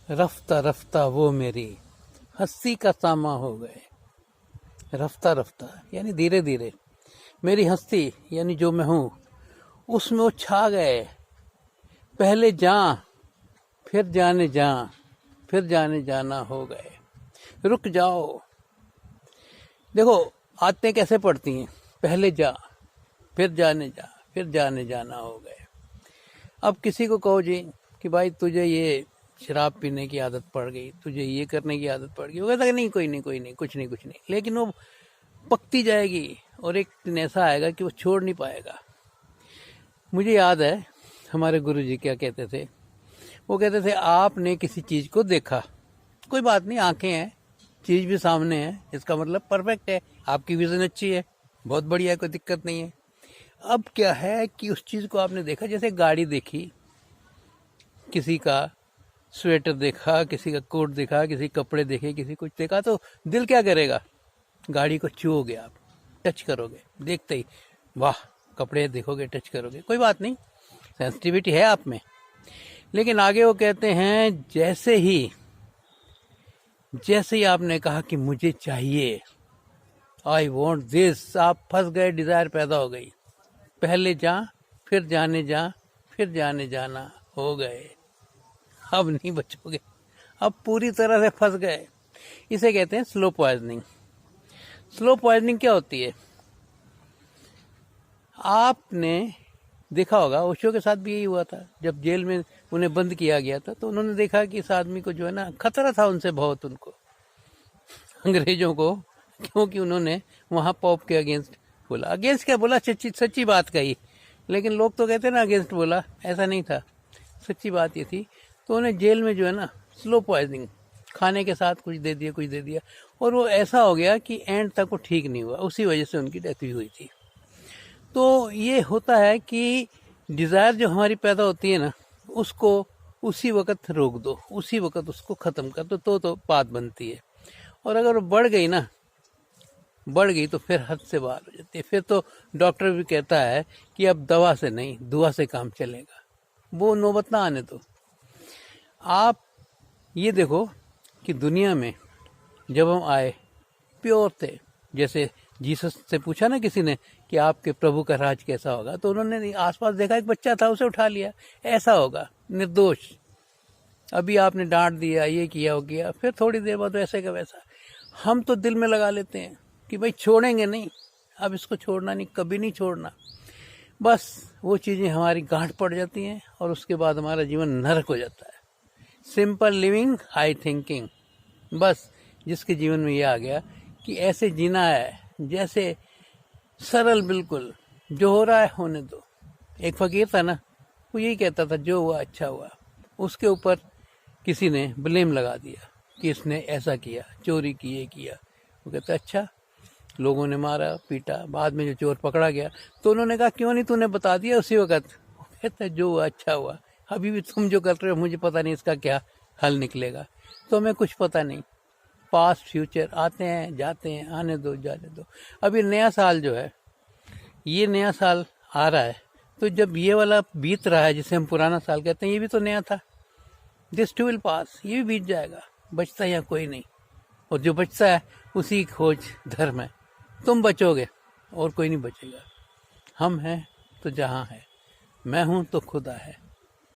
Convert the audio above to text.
रफ्ता रफ्ता वो मेरी हस्ती का सामा हो गए। रफ्ता रफ्ता यानी धीरे धीरे मेरी हस्ती यानी जो मैं हूँ उसमें वो छा गए। पहले जहाँ फिर जाने जहाँ फिर जाने जाना हो गए। रुक जाओ। देखो आते कैसे पड़ती हैं, पहले जा फिर जाने जा फिर जाने जाना हो गए। अब किसी को कहो जी कि भाई तुझे ये शराब पीने की आदत पड़ गई, तुझे ये करने की आदत पड़ गई, वो कहता है नहीं कोई नहीं कोई नहीं कुछ नहीं कुछ नहीं, लेकिन वो पकती जाएगी और एक दिन ऐसा आएगा कि वो छोड़ नहीं पाएगा। मुझे याद है हमारे गुरुजी क्या कहते थे, वो कहते थे आपने किसी चीज़ को देखा, कोई बात नहीं, आंखें हैं, चीज़ भी सामने है, इसका मतलब परफेक्ट है, आपकी विजन अच्छी है, बहुत बढ़िया है, कोई दिक्कत नहीं है। अब क्या है कि उस चीज़ को आपने देखा, जैसे गाड़ी देखी, किसी का स्वेटर देखा, किसी का कोट देखा, किसी कपड़े देखे, किसी कुछ देखा, तो दिल क्या करेगा, गाड़ी को छूओगे, आप टच करोगे, देखते ही वाह, कपड़े देखोगे, टच करोगे, कोई बात नहीं, सेंसिटिविटी है आप में। लेकिन आगे वो कहते हैं जैसे ही आपने कहा कि मुझे चाहिए, आई वॉन्ट दिस, आप फंस गए, डिजायर पैदा हो गई। पहले जा फिर जाने जाना हो गए। अब नहीं बचोगे, अब पूरी तरह से फंस गए। इसे कहते हैं स्लो पॉइजनिंग। स्लो पॉइजनिंग क्या होती है, आपने देखा होगा ओशो के साथ भी यही हुआ था। जब जेल में उन्हें बंद किया गया था तो उन्होंने देखा कि इस आदमी को जो है ना खतरा था उनसे बहुत, उनको अंग्रेजों को, क्योंकि उन्होंने वहां पॉप के अगेंस्ट बोला। अगेंस्ट क्या बोला, सच्ची बात कही, लेकिन लोग तो कहते हैं ना अगेंस्ट बोला, ऐसा नहीं था, सच्ची बात ये थी। तो उन्हें जेल में जो है ना स्लो पॉइजनिंग, खाने के साथ कुछ दे दिया और वो ऐसा हो गया कि एंड तक वो ठीक नहीं हुआ, उसी वजह से उनकी डेथ भी हुई थी। तो ये होता है कि डिज़ायर जो हमारी पैदा होती है ना, उसको उसी वक्त रोक दो, उसी वक्त उसको ख़त्म कर दो, तो बात बनती है। और अगर वो बढ़ गई तो फिर हद से बाहर हो जाती है। फिर तो डॉक्टर भी कहता है कि अब दवा से नहीं, दुआ से काम चलेगा। वो नौबत ना आने दो। आप ये देखो कि दुनिया में जब हम आए प्योर थे, जैसे जीसस से पूछा ना किसी ने कि आपके प्रभु का राज कैसा होगा, तो उन्होंने आसपास देखा एक बच्चा था, उसे उठा लिया, ऐसा होगा निर्दोष। अभी आपने डांट दिया, ये किया वो किया, फिर थोड़ी देर बाद वैसे का वैसा। हम तो दिल में लगा लेते हैं कि भाई छोड़ेंगे नहीं, अब इसको छोड़ना नहीं, कभी नहीं छोड़ना। बस वो चीज़ें हमारी गांठ पड़ जाती हैं और उसके बाद हमारा जीवन नरक हो जाता है। सिंपल लिविंग, हाई थिंकिंग, बस जिसके जीवन में ये आ गया कि ऐसे जीना है जैसे सरल, बिल्कुल जो हो रहा है होने दो। एक फकीर था ना, वो यही कहता था जो हुआ अच्छा हुआ। उसके ऊपर किसी ने ब्लेम लगा दिया कि इसने ऐसा किया, चोरी की, ये किया। वो कहता अच्छा, लोगों ने मारा पीटा, बाद में जो चोर पकड़ा गया तो उन्होंने कहा क्यों नहीं तूने बता दिया उसी वक्त। वो कहता जो हुआ अच्छा हुआ, अभी भी तुम जो कर रहे हो मुझे पता नहीं इसका क्या हल निकलेगा, तो हमें कुछ पता नहीं। पास्ट फ्यूचर आते हैं जाते हैं, आने दो जाने दो। अभी नया साल जो है, ये नया साल आ रहा है, तो जब ये वाला बीत रहा है जिसे हम पुराना साल कहते हैं, ये भी तो नया था। दिस टू विल पास, ये भी बीत जाएगा, बचता यहाँ कोई नहीं। और जो बचता है उसी की खोज धर्म है। तुम बचोगे और कोई नहीं बचेगा। हम हैं तो जहाँ है, मैं हूँ तो खुदा है।